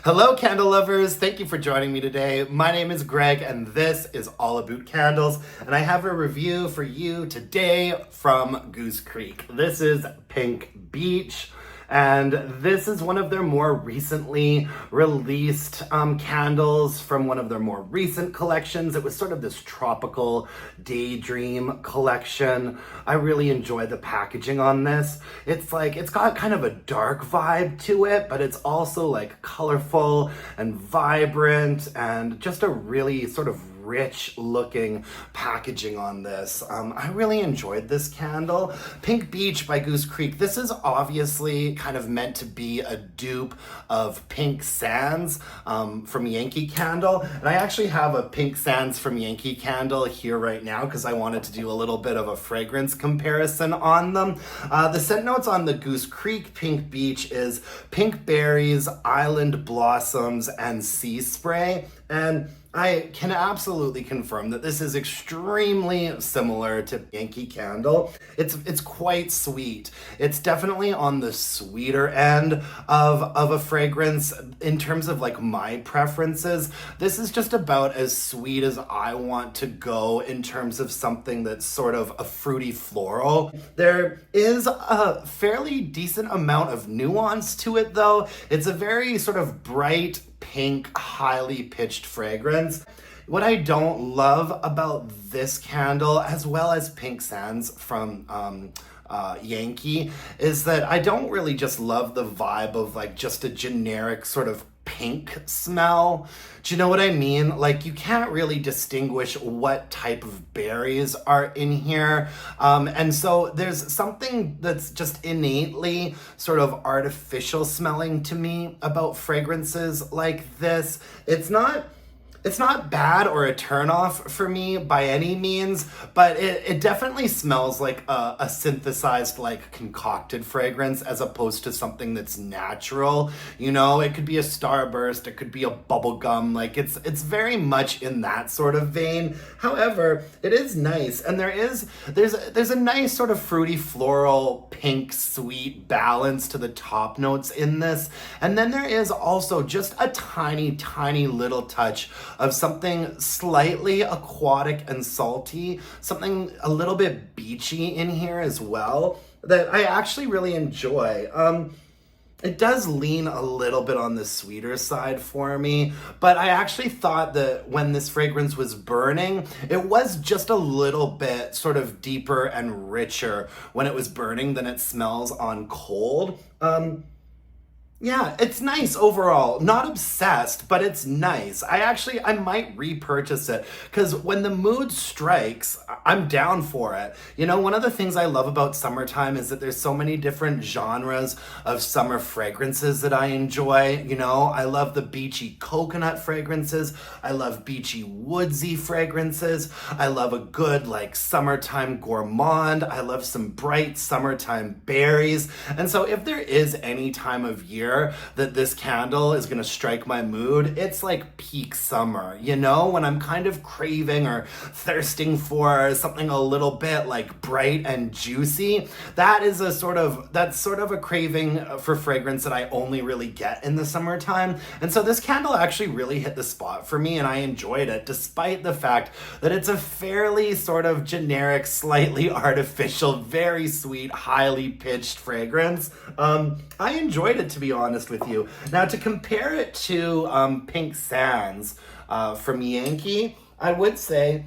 Hello, candle lovers. Thank you for joining me today. My name is Greg, and this is all Aboot candles. And I have a review for you today from Goose Creek. This is Pink Beach. And this is one of their more recently released candles from one of their more recent collections. It was sort of this tropical daydream collection. I really enjoy the packaging on this. It's got kind of a dark vibe to it, but it's also like colorful and vibrant and just a really sort of rich looking packaging on this. I really enjoyed this candle. Pink Beach by Goose Creek. This is obviously kind of meant to be a dupe of Pink Sands from Yankee Candle. And I actually have a Pink Sands from Yankee Candle here right now because I wanted to do a little bit of a fragrance comparison on them. The scent notes on the Goose Creek Pink Beach is pink berries, island blossoms, and sea spray. And I can absolutely confirm that this is extremely similar to Yankee Candle. It's quite sweet. It's definitely on the sweeter end of a fragrance in terms of like my preferences. This is just about as sweet as I want to go in terms of something that's sort of a fruity floral. There is a fairly decent amount of nuance to it though. It's a very sort of bright, pink, highly pitched fragrance. What I don't love about this candle, as well as Pink Sands from Yankee, is that I don't really just love the vibe of like just a generic sort of pink smell. Do you know what I mean? Like you can't really distinguish what type of berries are in here. And so there's something that's just innately sort of artificial smelling to me about fragrances like this. It's not bad or a turnoff for me by any means, but it definitely smells like a synthesized, like concocted fragrance as opposed to something that's natural. You know, it could be a starburst, it could be a bubble gum, like it's very much in that sort of vein. However, it is nice, and there's a nice sort of fruity floral pink sweet balance to the top notes in this. And then there is also just a tiny little touch of something slightly aquatic and salty, something a little bit beachy in here as well that I actually really enjoy. It does lean a little bit on the sweeter side for me, but I actually thought that when this fragrance was burning, it was just a little bit sort of deeper and richer when it was burning than it smells on cold. Yeah, it's nice overall. Not obsessed, but it's nice. I might repurchase it because when the mood strikes, I'm down for it. You know, one of the things I love about summertime is that there's so many different genres of summer fragrances that I enjoy. You know, I love the beachy coconut fragrances. I love beachy woodsy fragrances. I love a good like summertime gourmand. I love some bright summertime berries. And so if there is any time of year that this candle is gonna strike my mood, it's like peak summer, you know, when I'm kind of craving or thirsting for something a little bit like bright and juicy. That's sort of a craving for fragrance that I only really get in the summertime. And so this candle actually really hit the spot for me, and I enjoyed it despite the fact that it's a fairly sort of generic, slightly artificial, very sweet, highly pitched fragrance. I enjoyed it, to be honest with you. Now, to compare it to Pink Sands from Yankee, I would say,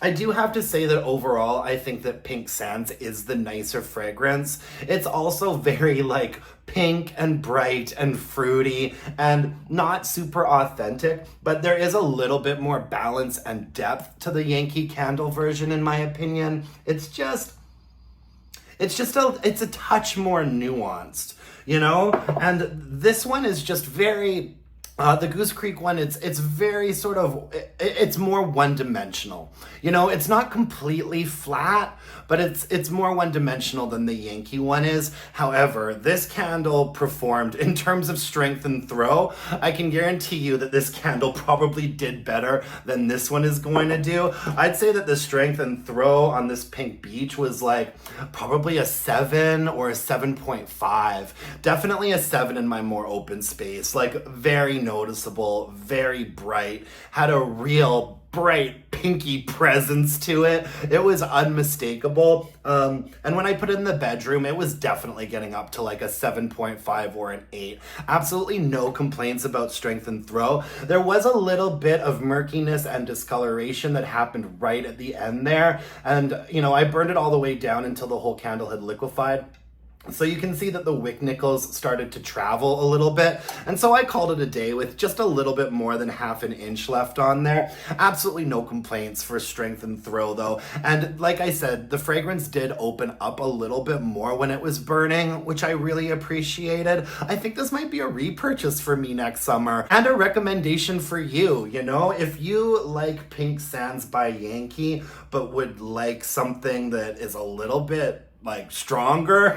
I do have to say that overall, I think that Pink Sands is the nicer fragrance. It's also very like pink and bright and fruity and not super authentic, but there is a little bit more balance and depth to the Yankee Candle version, in my opinion. It's a touch more nuanced, you know? And this one is just very The Goose Creek one, it's very sort of, it's more one-dimensional. You know, it's not completely flat, but it's more one-dimensional than the Yankee one is. However, this candle performed in terms of strength and throw. I can guarantee you that this candle probably did better than this one is going to do. I'd say that the strength and throw on this Pink Beach was like probably a 7 or a 7.5. Definitely a 7 in my more open space. Like, very noticeable, very bright, had a real bright pinky presence to it. It was unmistakable. And when I put it in the bedroom, it was definitely getting up to like a 7.5 or an 8. Absolutely no complaints about strength and throw. There was a little bit of murkiness and discoloration that happened right at the end there. And, you know, I burned it all the way down until the whole candle had liquefied. So you can see that the wick nickels started to travel a little bit. And so I called it a day with just a little bit more than half an inch left on there. Absolutely no complaints for strength and throw though. And like I said, the fragrance did open up a little bit more when it was burning, which I really appreciated. I think this might be a repurchase for me next summer and a recommendation for you. You know, if you like Pink Sands by Yankee, but would like something that is a little bit like stronger,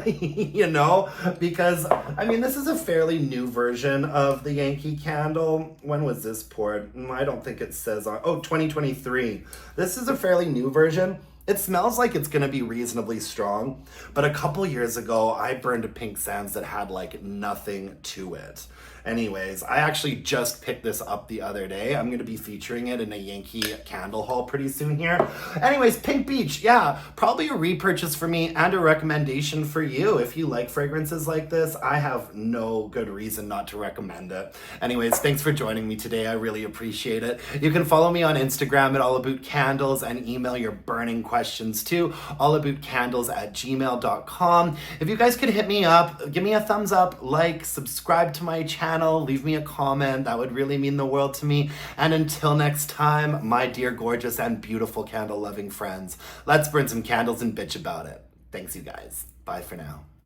you know, because I mean, this is a fairly new version of the Yankee candle. When was this poured? I don't think it says on, 2023. This is a fairly new version. It smells like it's gonna be reasonably strong, but a couple years ago, I burned a Pink Sands that had like nothing to it. Anyways, I actually just picked this up the other day. I'm gonna be featuring it in a Yankee candle haul pretty soon here. Anyways, Pink Beach, yeah, probably a repurchase for me and a recommendation for you. If you like fragrances like this, I have no good reason not to recommend it. Anyways, thanks for joining me today. I really appreciate it. You can follow me on Instagram at allaboutcandles and email your burning questions to allaboutcandles@gmail.com. If you guys could hit me up, give me a thumbs up, like, subscribe to my channel, leave me a comment. That would really mean the world to me. And until next time, my dear, gorgeous, and beautiful candle-loving friends, let's burn some candles and bitch about it. Thanks, you guys. Bye for now.